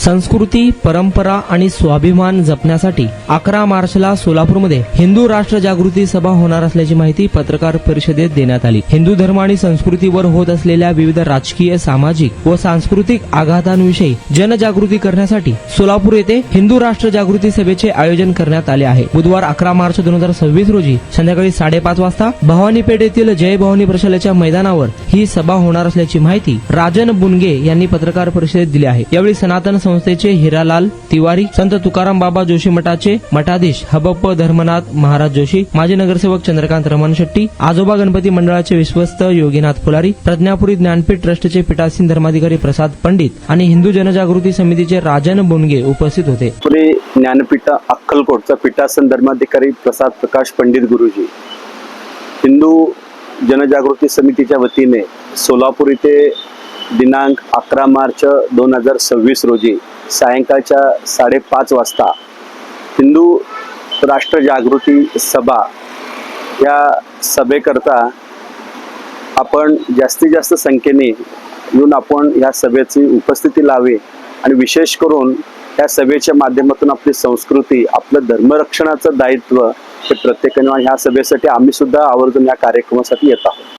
संस्कृती, परंपरा आणि स्वाभिमान जपण्यासाठी 11 मार्चला सोलापूरमध्ये हिंदू राष्ट्र जागृती सभा होणार असल्याची माहिती पत्रकार परिषदेत देण्यात आली। हिंदू धर्म आणि संस्कृतीवर होत असलेल्या विविध राजकीय, सामाजिक व सांस्कृतिक आघातांविषयी जनजागृती करण्यासाठी सोलापूर येथे हिंदू राष्ट्र जागृती सभेचे आयोजन करण्यात आले आहे। बुधवार 11 मार्च 2026 रोजी संध्याकाळी 5:30 वाजता भवानीपेठ येथील जय भवानी प्रशालेच्या मैदानावर ही सभा होणार असल्याची माहिती राजन बुनगे यांनी पत्रकार परिषदेत दिली आहे। यावेळी सनातन संस्थेचे हिरालाल तिवारी, संत तुकाराम बाबा जोशी मठाचे मठाधीश हबप्प धर्मनाथ महाराज जोशी, माजी नगरसेवक चंद्रकांत रमण शेट्टी, आजोबा गणपती मंडळाचे विश्वस्त योगीनाथ फुलारी, प्रज्ञापुरी ज्ञानपीठ ट्रस्टचे पीठासीन धर्माधिकारी प्रसाद पंडित आणि हिंदू जनजागृती समितीचे राजन बुनगे उपस्थित होते। पुणे ज्ञानपीठ अक्कलकोटचा पीठासीन धर्माधिकारी प्रसाद प्रकाश पंडित गुरुजी, हिंदू जनजागृती समितीच्या वतीने सोलापूर येथे दिनांक 11 मार्च 2026 रोजी सायंकाळच्या 5:30 वाजता हिंदू राष्ट्र जागृती सभा या सभेकरता आपण जास्तीत जास्त संख्येने येऊन आपण या सभेची उपस्थिती लावे आणि विशेष करून या सभेच्या माध्यमातून आपली संस्कृती, आपलं धर्मरक्षणाचं दायित्व हे प्रत्येकाने ह्या सभेसाठी आम्ही सुद्धा आवर्जून या कार्यक्रमासाठी येत आहोत।